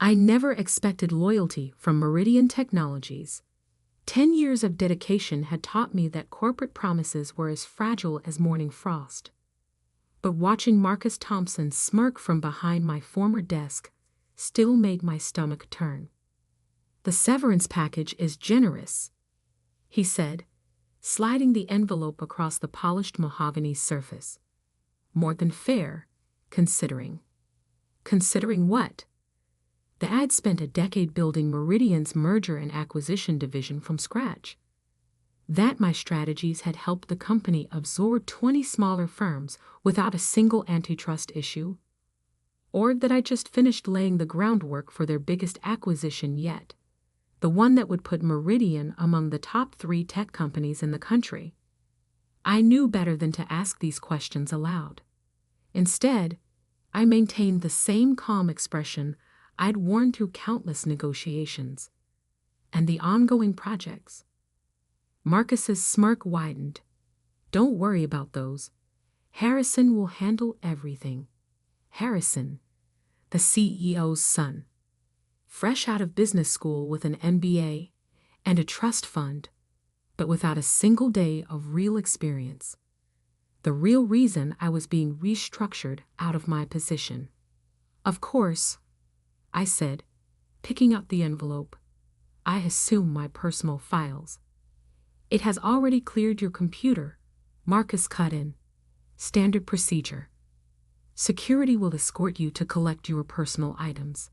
I never expected loyalty from Meridian Technologies. 10 years of dedication had taught me that corporate promises were as fragile as morning frost. But watching Marcus Thompson smirk from behind my former desk still made my stomach turn. "The severance package is generous," he said, sliding the envelope across the polished mahogany surface. "More than fair, considering." Considering what? The I'd spent a decade building Meridian's merger and acquisition division from scratch. That my strategies had helped the company absorb 20 smaller firms without a single antitrust issue. Or that I just finished laying the groundwork for their biggest acquisition yet, the one that would put Meridian among the top 3 tech companies in the country. I knew better than to ask these questions aloud. Instead, I maintained the same calm expression I'd worn through countless negotiations and the ongoing projects. Marcus's smirk widened. "Don't worry about those. Harrison will handle everything." Harrison, the CEO's son, fresh out of business school with an MBA and a trust fund, but without a single day of real experience. The real reason I was being restructured out of my position. "Of course," I said, picking up the envelope. "I assume my personal files." "It has already cleared your computer," Marcus cut in. "Standard procedure. Security will escort you to collect your personal items."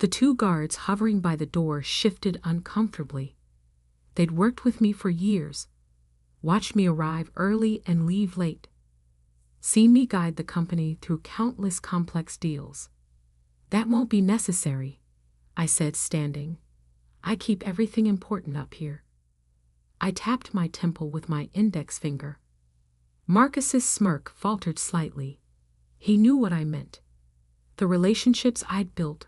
The 2 guards hovering by the door shifted uncomfortably. They'd worked with me for years, watched me arrive early and leave late, seen me guide the company through countless complex deals. "That won't be necessary," I said, standing. "I keep everything important up here." I tapped my temple with my index finger. Marcus's smirk faltered slightly. He knew what I meant. The relationships I'd built,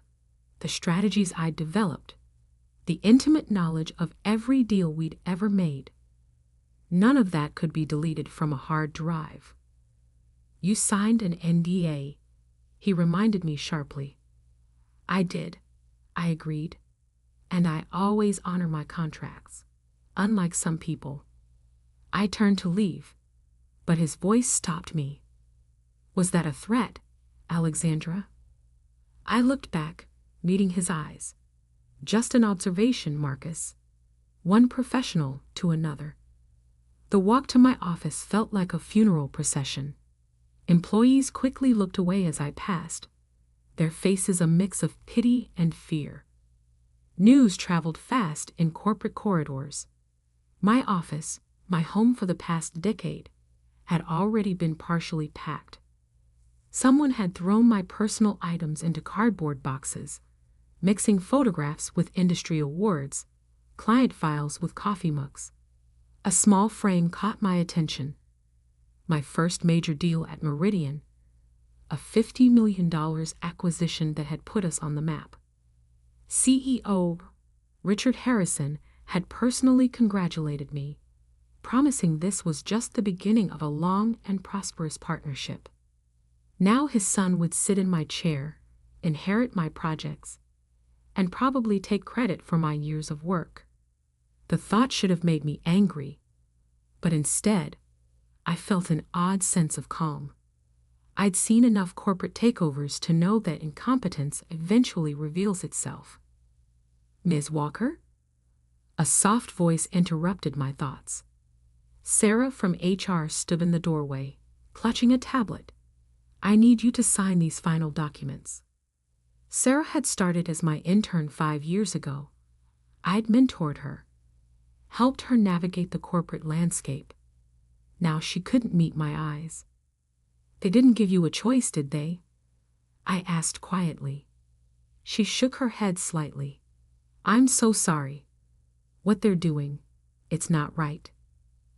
the strategies I'd developed, the intimate knowledge of every deal we'd ever made. None of that could be deleted from a hard drive. "You signed an NDA," he reminded me sharply. "I did," I agreed. "And I always honor my contracts, unlike some people." I turned to leave, but his voice stopped me. "Was that a threat, Alexandra?" I looked back, meeting his eyes. "Just an observation, Marcus. One professional to another." The walk to my office felt like a funeral procession. Employees quickly looked away as I passed, their faces a mix of pity and fear. News traveled fast in corporate corridors. My office, my home for the past decade, had already been partially packed. Someone had thrown my personal items into cardboard boxes, mixing photographs with industry awards, client files with coffee mugs. A small frame caught my attention. My first major deal at Meridian, a $50 million acquisition that had put us on the map. CEO Richard Harrison had personally congratulated me, promising this was just the beginning of a long and prosperous partnership. Now his son would sit in my chair, inherit my projects, and probably take credit for my years of work. The thought should have made me angry, but instead, I felt an odd sense of calm. I'd seen enough corporate takeovers to know that incompetence eventually reveals itself. "Ms. Walker?" A soft voice interrupted my thoughts. Sarah from HR stood in the doorway, clutching a tablet. "I need you to sign these final documents." Sarah had started as my intern 5 years ago. I'd mentored her, helped her navigate the corporate landscape. Now she couldn't meet my eyes. "They didn't give you a choice, did they?" I asked quietly. She shook her head slightly. "I'm so sorry. What they're doing, it's not right."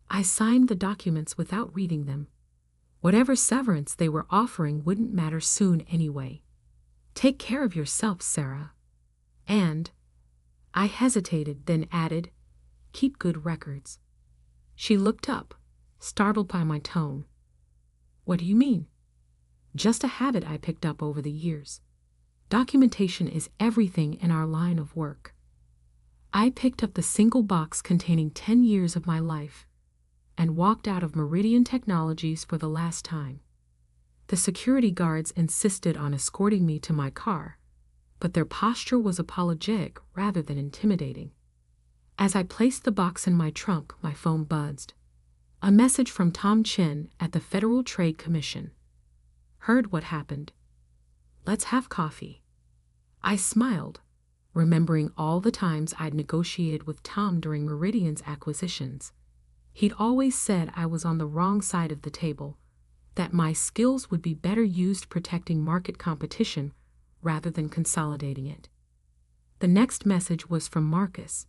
I signed the documents without reading them. Whatever severance they were offering wouldn't matter soon anyway. "Take care of yourself, Sarah. And," I hesitated, then added, "keep good records." She looked up, startled by my tone. "What do you mean?" "Just a habit I picked up over the years. Documentation is everything in our line of work. I picked up the single box containing 10 years of my life and walked out of Meridian Technologies for the last time. The security guards insisted on escorting me to my car, but their posture was apologetic rather than intimidating. As I placed the box in my trunk, my phone buzzed. A message from Tom Chen at the Federal Trade Commission. Heard what happened? Let's have coffee. I smiled, remembering all the times I'd negotiated with Tom during Meridian's acquisitions. He'd always said I was on the wrong side of the table, that my skills would be better used protecting market competition rather than consolidating it. The next message was from Marcus.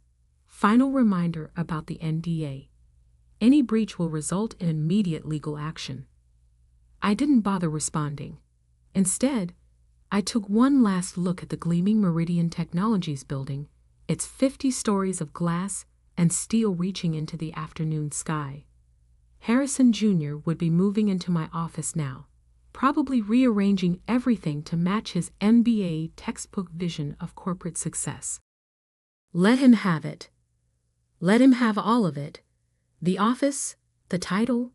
Final reminder about the NDA. Any breach will result in immediate legal action. I didn't bother responding. Instead, I took one last look at the gleaming Meridian Technologies building, its 50 stories of glass and steel reaching into the afternoon sky. Harrison Jr. would be moving into my office now, probably rearranging everything to match his MBA textbook vision of corporate success. Let him have it. Let him have all of it. The office, the title,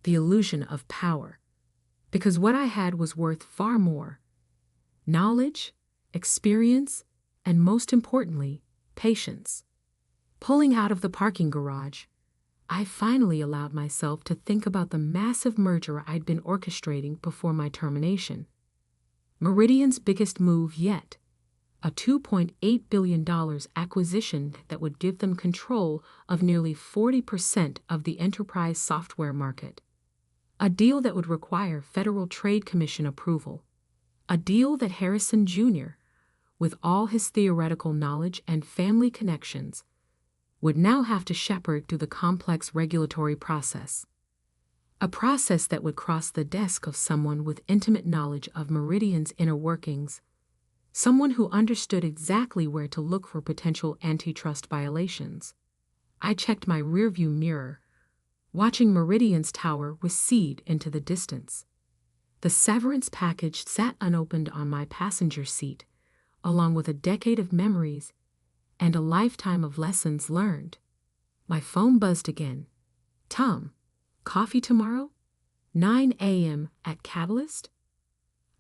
the illusion of power. Because what I had was worth far more. Knowledge, experience, and most importantly, patience. Pulling out of the parking garage, I finally allowed myself to think about the massive merger I'd been orchestrating before my termination. Meridian's biggest move yet, a $2.8 billion acquisition that would give them control of nearly 40% of the enterprise software market. A deal that would require Federal Trade Commission approval. A deal that Harrison Jr., with all his theoretical knowledge and family connections, would now have to shepherd through the complex regulatory process. A process that would cross the desk of someone with intimate knowledge of Meridian's inner workings, someone who understood exactly where to look for potential antitrust violations. I checked my rearview mirror, watching Meridian's tower recede into the distance. The severance package sat unopened on my passenger seat, along with a decade of memories and a lifetime of lessons learned. My phone buzzed again. Tom, coffee tomorrow? 9 a.m. at Catalyst?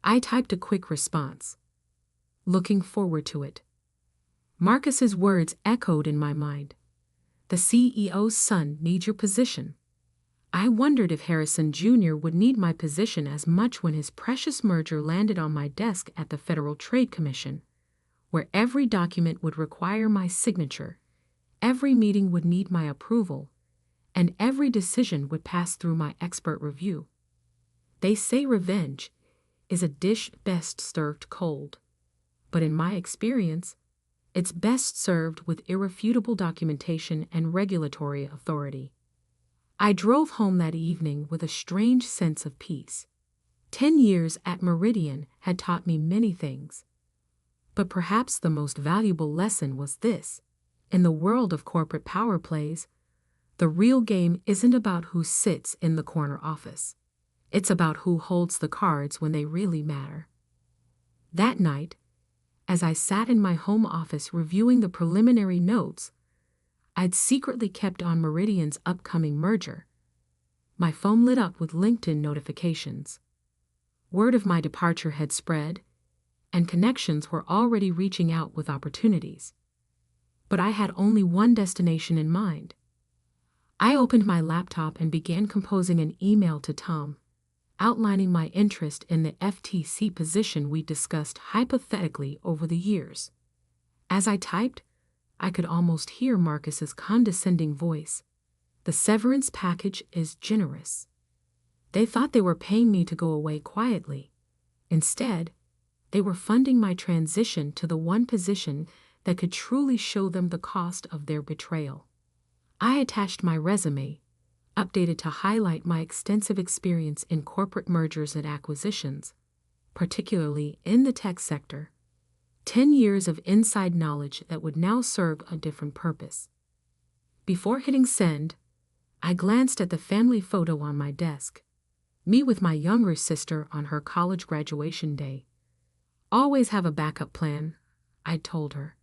I typed a quick response. Looking forward to it. Marcus's words echoed in my mind. The CEO's son needs your position. I wondered if Harrison Jr. would need my position as much when his precious merger landed on my desk at the Federal Trade Commission, where every document would require my signature, every meeting would need my approval, and every decision would pass through my expert review. They say revenge is a dish best served cold, but in my experience, it's best served with irrefutable documentation and regulatory authority. I drove home that evening with a strange sense of peace. 10 years at Meridian had taught me many things. But perhaps the most valuable lesson was this. In the world of corporate power plays, the real game isn't about who sits in the corner office. It's about who holds the cards when they really matter. That night, as I sat in my home office reviewing the preliminary notes, I'd secretly kept on Meridian's upcoming merger. My phone lit up with LinkedIn notifications. Word of my departure had spread, and connections were already reaching out with opportunities. But I had only one destination in mind. I opened my laptop and began composing an email to Tom, outlining my interest in the FTC position we discussed hypothetically over the years. As I typed, I could almost hear Marcus's condescending voice. The severance package is generous. They thought they were paying me to go away quietly. Instead, they were funding my transition to the one position that could truly show them the cost of their betrayal. I attached my resume, updated to highlight my extensive experience in corporate mergers and acquisitions, particularly in the tech sector. 10 years of inside knowledge that would now serve a different purpose. Before hitting send, I glanced at the family photo on my desk, me with my younger sister on her college graduation day. Always have a backup plan, I told her.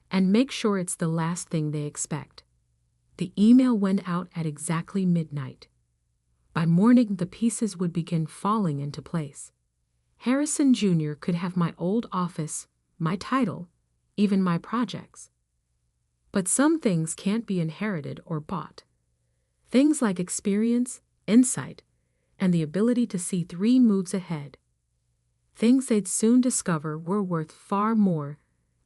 And make sure it's the last thing they expect. The email went out at exactly midnight. By morning, the pieces would begin falling into place. Harrison Jr. could have my old office, my title, even my projects. But some things can't be inherited or bought. Things like experience, insight, and the ability to see 3 moves ahead. Things they'd soon discover were worth far more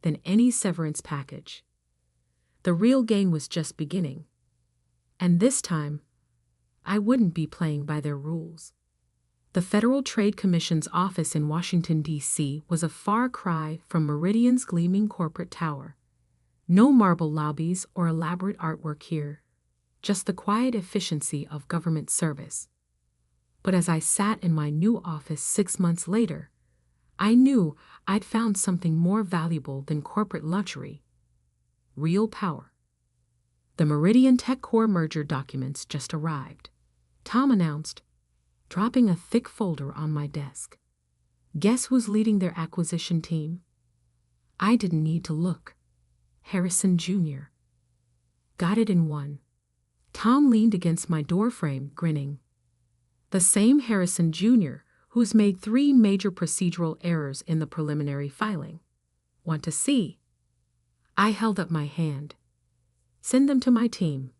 than any severance package. The real game was just beginning. And this time, I wouldn't be playing by their rules. The Federal Trade Commission's office in Washington, D.C. was a far cry from Meridian's gleaming corporate tower. No marble lobbies or elaborate artwork here, just the quiet efficiency of government service. But as I sat in my new office 6 months later, I knew I'd found something more valuable than corporate luxury: real power. The Meridian Tech Core merger documents just arrived, Tom announced, dropping a thick folder on my desk. Guess who's leading their acquisition team? I didn't need to look. Harrison Jr. Got it in one. Tom leaned against my doorframe, grinning. The same Harrison Jr. who's made 3 major procedural errors in the preliminary filing. Want to see? I held up my hand. Send them to my team.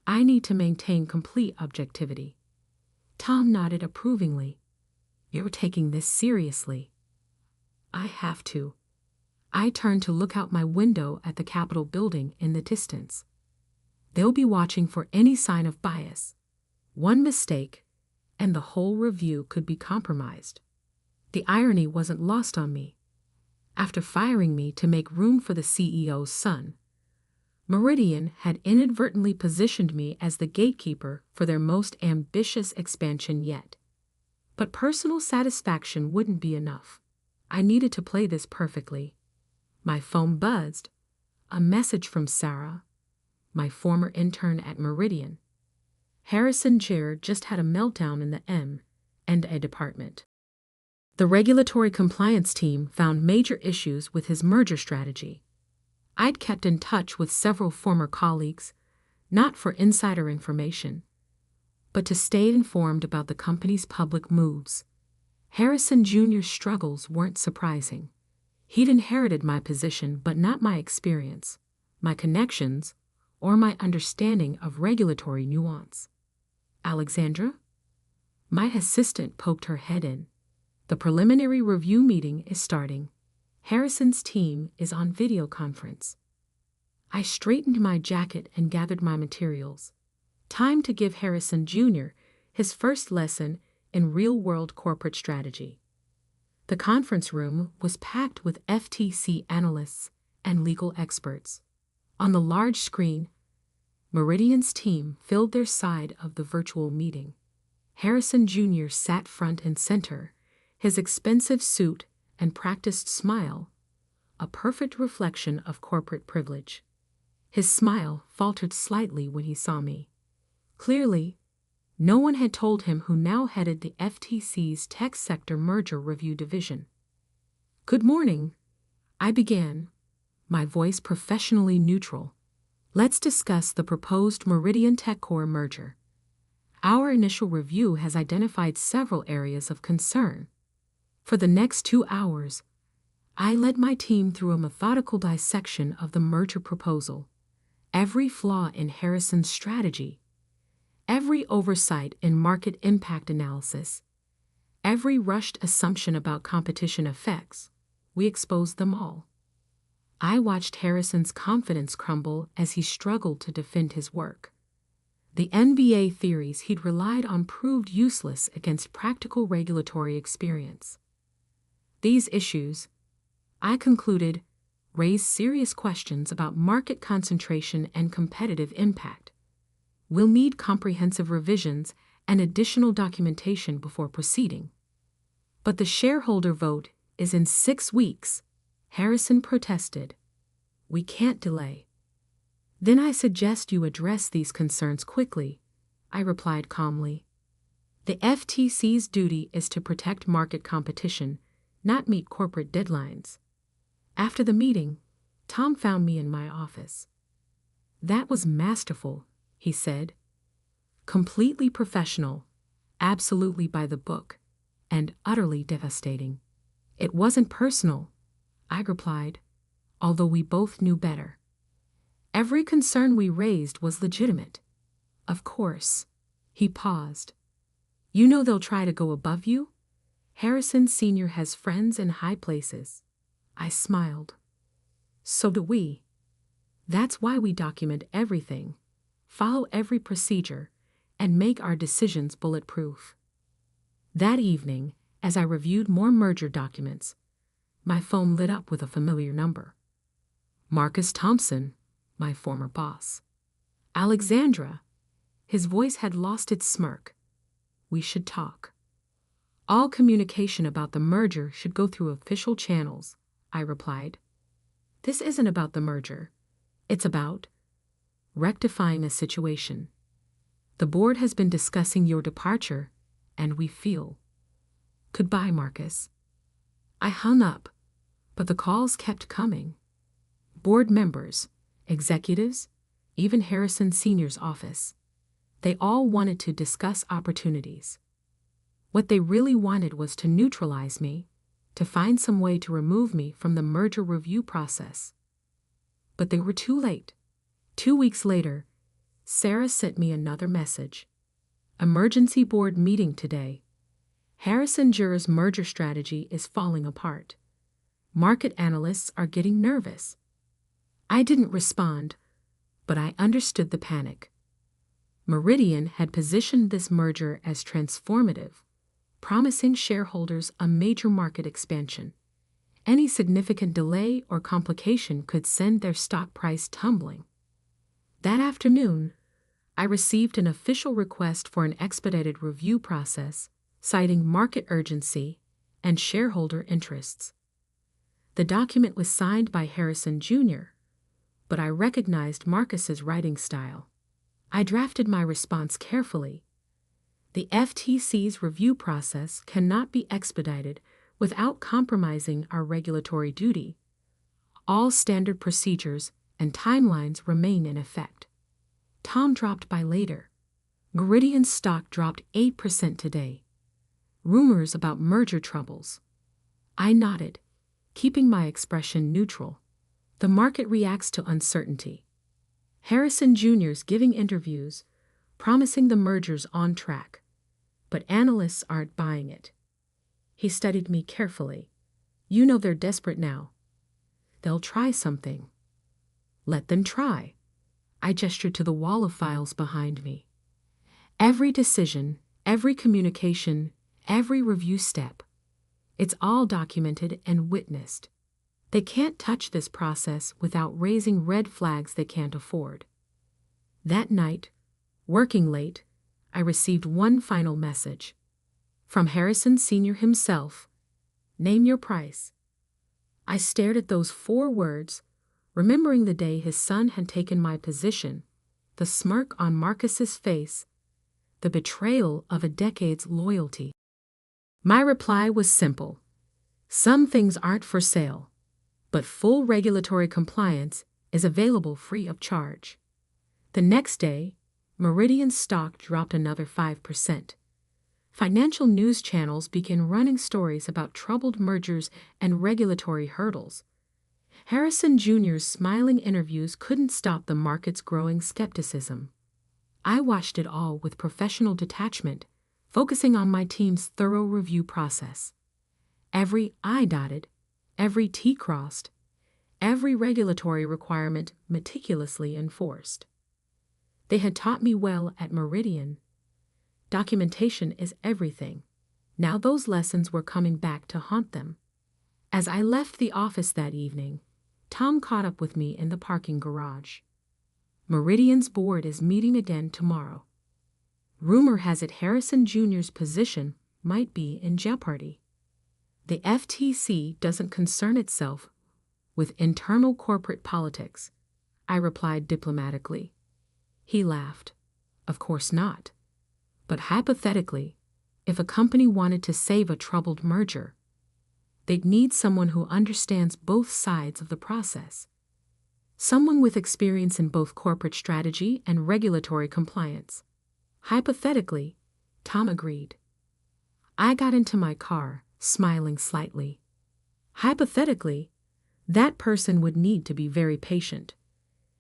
I need to maintain complete objectivity. Tom nodded approvingly. You're taking this seriously. I have to. I turned to look out my window at the Capitol building in the distance. They'll be watching for any sign of bias. One mistake, and the whole review could be compromised. The irony wasn't lost on me. After firing me to make room for the CEO's son, Meridian had inadvertently positioned me as the gatekeeper for their most ambitious expansion yet. But personal satisfaction wouldn't be enough. I needed to play this perfectly. My phone buzzed. A message from Sarah, my former intern at Meridian. Harrison Jr. just had a meltdown in the M&A department. The regulatory compliance team found major issues with his merger strategy. I'd kept in touch with several former colleagues, not for insider information, but to stay informed about the company's public moves. Harrison Jr.'s struggles weren't surprising. He'd inherited my position, but not my experience, my connections, or my understanding of regulatory nuance. Alexandra? My assistant poked her head in. The preliminary review meeting is starting. Harrison's team is on video conference. I straightened my jacket and gathered my materials. Time to give Harrison Jr. his first lesson in real-world corporate strategy. The conference room was packed with FTC analysts and legal experts. On the large screen, Meridian's team filled their side of the virtual meeting. Harrison Jr. sat front and center, his expensive suit and practiced smile, a perfect reflection of corporate privilege. His smile faltered slightly when he saw me. Clearly, no one had told him who now headed the FTC's tech sector merger review division. Good morning, I began, my voice professionally neutral. Let's discuss the proposed Meridian Tech Core merger. Our initial review has identified several areas of concern. For the next 2 hours, I led my team through a methodical dissection of the merger proposal, every flaw in Harrison's strategy, every oversight in market impact analysis, every rushed assumption about competition effects. We exposed them all. I watched Harrison's confidence crumble as he struggled to defend his work. The NBA theories he'd relied on proved useless against practical regulatory experience. These issues, I concluded, raise serious questions about market concentration and competitive impact. We'll need comprehensive revisions and additional documentation before proceeding. But the shareholder vote is in 6 weeks, Harrison protested. We can't delay. Then I suggest you address these concerns quickly, I replied calmly. The FTC's duty is to protect market competition, not meet corporate deadlines. After the meeting, Tom found me in my office. "That was masterful," he said. "Completely professional, absolutely by the book, and utterly devastating." "It wasn't personal," I replied, although we both knew better. "Every concern we raised was legitimate." "Of course." He paused. "You know they'll try to go above you? Harrison Sr. has friends in high places." I smiled. "So do we. That's why we document everything, follow every procedure, and make our decisions bulletproof." That evening, as I reviewed more merger documents, my phone lit up with a familiar number. Marcus Thompson, my former boss. "Alexandra." His voice had lost its smirk. "We should talk." "All communication about the merger should go through official channels," I replied. "This isn't about the merger. It's about rectifying a situation. The board has been discussing your departure, and we feel." "Goodbye, Marcus." I hung up, but the calls kept coming. Board members, executives, even Harrison Sr.'s office. They all wanted to discuss opportunities. What they really wanted was to neutralize me, to find some way to remove me from the merger review process. But they were too late. 2 weeks later, Sarah sent me another message. "Emergency board meeting today. Harrison Jur's merger strategy is falling apart. Market analysts are getting nervous." I didn't respond, but I understood the panic. Meridian had positioned this merger as transformative, promising shareholders a major market expansion. Any significant delay or complication could send their stock price tumbling. That afternoon, I received an official request for an expedited review process, citing market urgency and shareholder interests. The document was signed by Harrison Jr., but I recognized Marcus's writing style. I drafted my response carefully. "The FTC's review process cannot be expedited without compromising our regulatory duty. All standard procedures and timelines remain in effect." Tom dropped by later. Meridian's stock dropped 8% today. Rumors about merger troubles. I nodded, keeping my expression neutral. The market reacts to uncertainty. Harrison Jr.'s giving interviews, promising the merger's on track, but analysts aren't buying it. He studied me carefully. "You know they're desperate now. They'll try something." "Let them try." I gestured to the wall of files behind me. Every decision, every communication, every review step. It's all documented and witnessed. They can't touch this process without raising red flags they can't afford. That night, working late, I received one final message. From Harrison Sr. himself. "Name your price." I stared at those 4 words, remembering the day his son had taken my position, the smirk on Marcus's face, the betrayal of a decade's loyalty. My reply was simple. Some things aren't for sale, but full regulatory compliance is available free of charge. The next day, Meridian's stock dropped another 5%. Financial news channels began running stories about troubled mergers and regulatory hurdles. Harrison Jr.'s smiling interviews couldn't stop the market's growing skepticism. I watched it all with professional detachment, focusing on my team's thorough review process. Every I dotted, every T crossed, every regulatory requirement meticulously enforced. They had taught me well at Meridian. Documentation is everything. Now those lessons were coming back to haunt them. As I left the office that evening, Tom caught up with me in the parking garage. "Meridian's board is meeting again tomorrow. Rumor has it Harrison Jr.'s position might be in jeopardy. The FTC doesn't concern itself with internal corporate politics," I replied diplomatically. He laughed. "Of course not. But hypothetically, if a company wanted to save a troubled merger, they'd need someone who understands both sides of the process. Someone with experience in both corporate strategy and regulatory compliance. Hypothetically, Tom agreed. I got into my car, smiling slightly. Hypothetically, that person would need to be very patient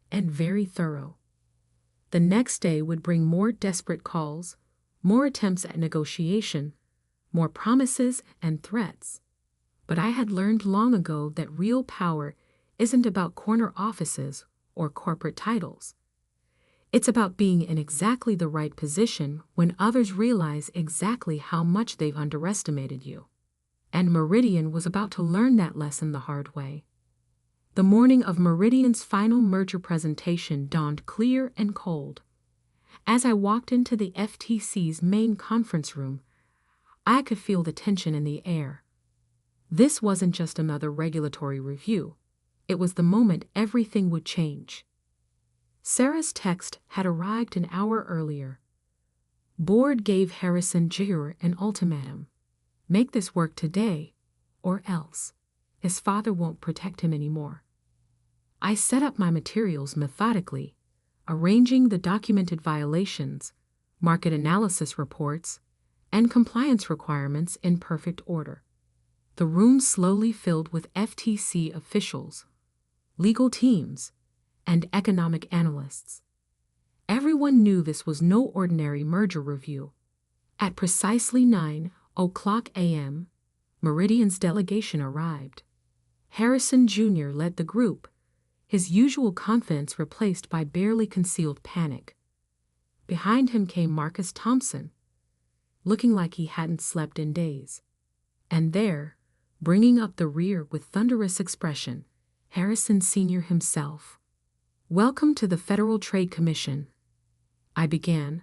and very thorough. The next day would bring more desperate calls, more attempts at negotiation, more promises and threats. But I had learned long ago that real power isn't about corner offices or corporate titles. It's about being in exactly the right position when others realize exactly how much they've underestimated you. And Meridian was about to learn that lesson the hard way. The morning of Meridian's final merger presentation dawned clear and cold. As I walked into the FTC's main conference room, I could feel the tension in the air. This wasn't just another regulatory review. It was the moment everything would change. Sarah's text had arrived an hour earlier. Board gave Harrison Jr. an ultimatum. Make this work today, or else. His father won't protect him anymore. I set up my materials methodically, arranging the documented violations, market analysis reports, and compliance requirements in perfect order. The room slowly filled with FTC officials, legal teams, and economic analysts. Everyone knew this was no ordinary merger review. At precisely 9:00 a.m., Meridian's delegation arrived. Harrison Jr. led the group, his usual confidence replaced by barely concealed panic. Behind him came Marcus Thompson, looking like he hadn't slept in days. And there, bringing up the rear with thunderous expression, Harrison Sr. himself. Welcome to the Federal Trade Commission, I began,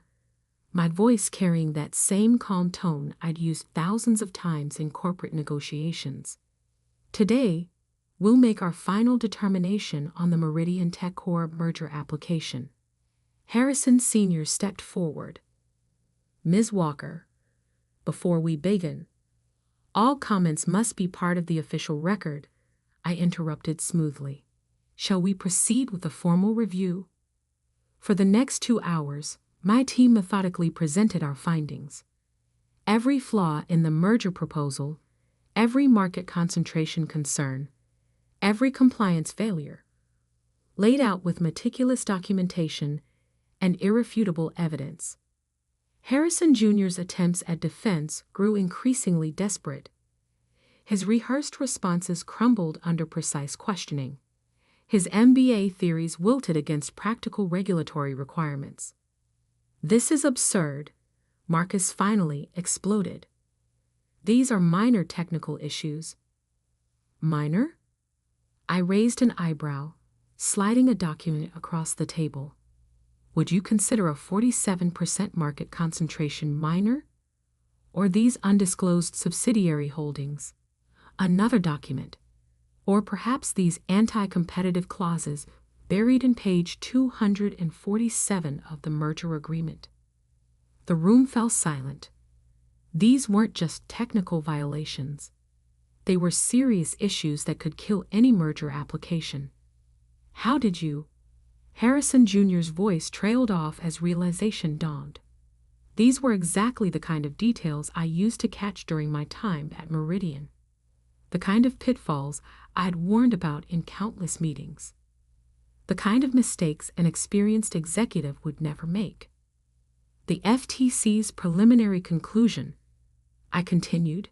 my voice carrying that same calm tone I'd used thousands of times in corporate negotiations. Today, we'll make our final determination on the Meridian TechCore merger application. Harrison Sr. stepped forward. Ms. Walker, before we begin, all comments must be part of the official record, I interrupted smoothly. Shall we proceed with a formal review? For the next 2 hours, my team methodically presented our findings. Every flaw in the merger proposal, every market concentration concern, every compliance failure, laid out with meticulous documentation and irrefutable evidence. Harrison Jr.'s attempts at defense grew increasingly desperate. His rehearsed responses crumbled under precise questioning. His MBA theories wilted against practical regulatory requirements. This is absurd, Marcus finally exploded. These are minor technical issues. Minor? I raised an eyebrow, sliding a document across the table. Would you consider a 47% market concentration minor? Or these undisclosed subsidiary holdings? Another document. Or perhaps these anti-competitive clauses buried in page 247 of the merger agreement. The room fell silent. These weren't just technical violations. They were serious issues that could kill any merger application. How did you? Harrison Jr.'s voice trailed off as realization dawned. These were exactly the kind of details I used to catch during my time at Meridian. The kind of pitfalls I'd warned about in countless meetings. The kind of mistakes an experienced executive would never make. The FTC's preliminary conclusion, I continued,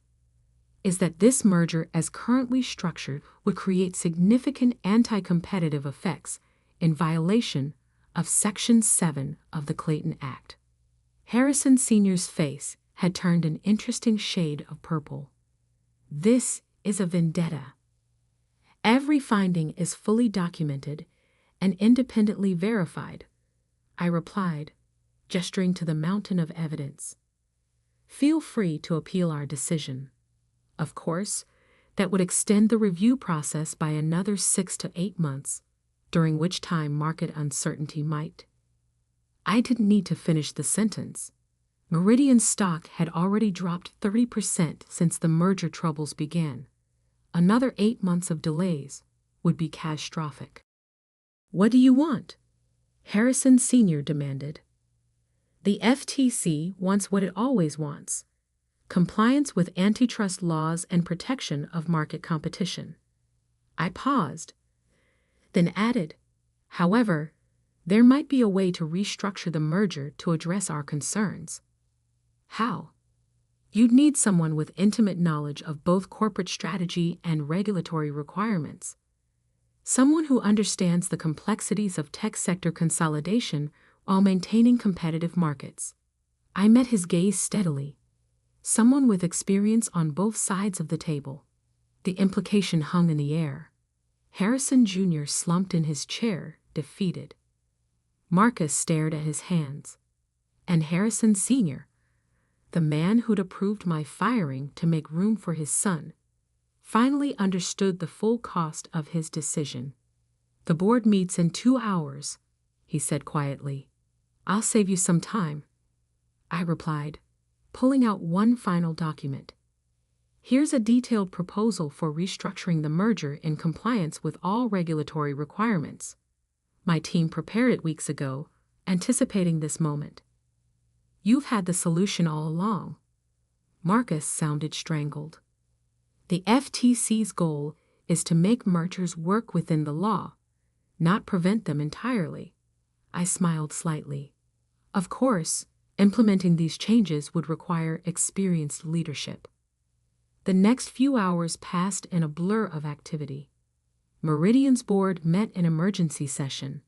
is that this merger as currently structured would create significant anti-competitive effects in violation of Section 7 of the Clayton Act. Harrison Sr.'s face had turned an interesting shade of purple. This is a vendetta. Every finding is fully documented and independently verified, I replied, gesturing to the mountain of evidence. Feel free to appeal our decision. Of course, that would extend the review process by another 6 to 8 months, during which time market uncertainty might. I didn't need to finish the sentence. Meridian's stock had already dropped 30% since the merger troubles began. another 8 months of delays would be catastrophic. "What do you want?" Harrison Sr. demanded. "The FTC wants what it always wants: compliance with antitrust laws and protection of market competition." I paused, then added, "However, there might be a way to restructure the merger to address our concerns." "How?" "You'd need someone with intimate knowledge of both corporate strategy and regulatory requirements. Someone who understands the complexities of tech sector consolidation while maintaining competitive markets." I met his gaze steadily. Someone with experience on both sides of the table. The implication hung in the air. Harrison Jr. slumped in his chair, defeated. Marcus stared at his hands. And Harrison Sr., the man who'd approved my firing to make room for his son, finally understood the full cost of his decision. "The board meets in 2 hours," he said quietly. "I'll save you some time," I replied, pulling out one final document. "Here's a detailed proposal for restructuring the merger in compliance with all regulatory requirements. My team prepared it weeks ago, anticipating this moment." "You've had the solution all along." Marcus sounded strangled. "The FTC's goal is to make mergers work within the law, not prevent them entirely." I smiled slightly. Of course, implementing these changes would require experienced leadership. The next few hours passed in a blur of activity. Meridian's board met in emergency session.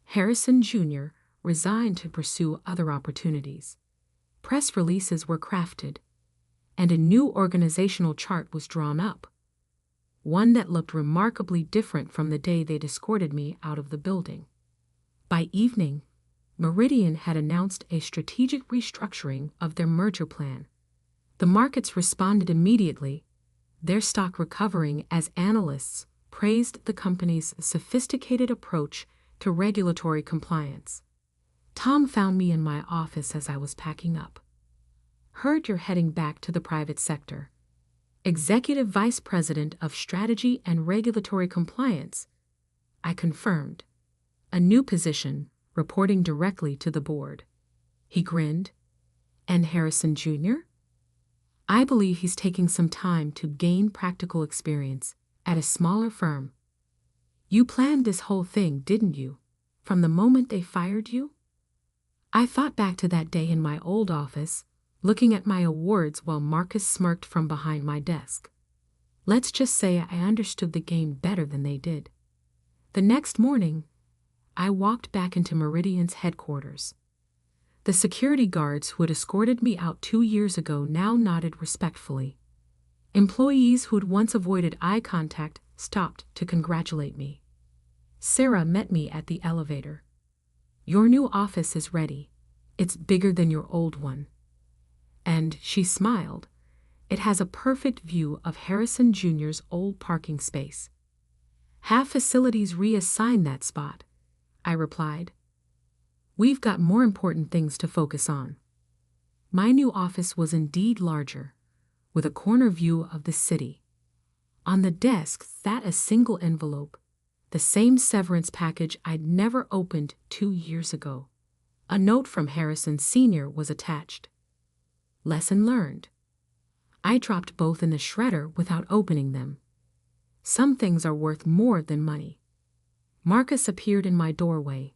Harrison Jr. resigned to pursue other opportunities. Press releases were crafted, and a new organizational chart was drawn up, one that looked remarkably different from the day they'd escorted me out of the building. By evening, Meridian had announced a strategic restructuring of their merger plan. The markets responded immediately, their stock recovering as analysts praised the company's sophisticated approach to regulatory compliance. Tom found me in my office as I was packing up. "Heard you're heading back to the private sector. Executive Vice President of Strategy and Regulatory Compliance," I confirmed. "A new position, reporting directly to the board." He grinned. "And Harrison Jr.?" "I believe he's taking some time to gain practical experience at a smaller firm." "You planned this whole thing, didn't you? From the moment they fired you?" I thought back to that day in my old office, looking at my awards while Marcus smirked from behind my desk. Let's just say I understood the game better than they did. The next morning, I walked back into Meridian's headquarters. The security guards who had escorted me out 2 years ago now nodded respectfully. Employees who'd once avoided eye contact stopped to congratulate me. Sarah met me at the elevator. "Your new office is ready. It's bigger than your old one." And she smiled. "It has a perfect view of Harrison Jr.'s old parking space." "Have facilities reassign that spot," I replied. "We've got more important things to focus on." My new office was indeed larger, with a corner view of the city. On the desk sat a single envelope, the same severance package I'd never opened 2 years ago. A note from Harrison Sr. was attached. Lesson learned. I dropped both in the shredder without opening them. Some things are worth more than money. Marcus appeared in my doorway,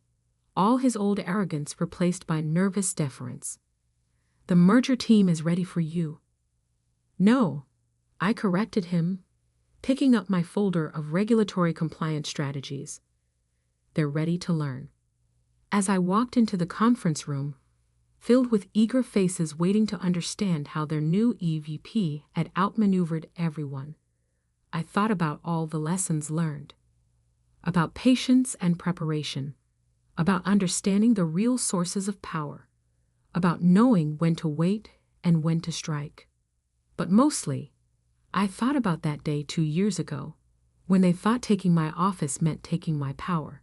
all his old arrogance replaced by nervous deference. "The merger team is ready for you." "No," I corrected him, picking up my folder of regulatory compliance strategies. "They're ready to learn." As I walked into the conference room, filled with eager faces waiting to understand how their new EVP had outmaneuvered everyone, I thought about all the lessons learned. About patience and preparation, about understanding the real sources of power, about knowing when to wait and when to strike. But mostly, I thought about that day 2 years ago, when they thought taking my office meant taking my power.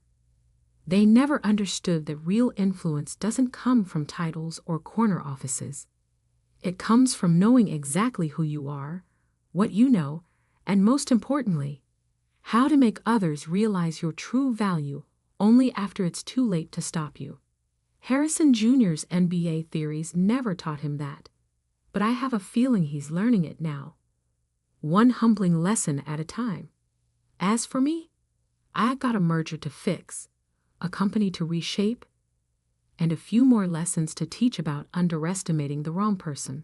They never understood that real influence doesn't come from titles or corner offices. It comes from knowing exactly who you are, what you know, And most importantly, how to make others realize your true value only after it's too late to stop you. Harrison Jr.'s MBA theories never taught him that, but I have a feeling he's learning it now. One humbling lesson at a time. As for me, I got a merger to fix, a company to reshape, and a few more lessons to teach about underestimating the wrong person.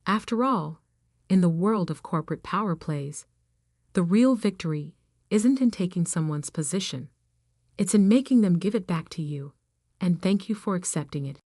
After all, in the world of corporate power plays, the real victory isn't in taking someone's position. It's in making them give it back to you, and thank you for accepting it.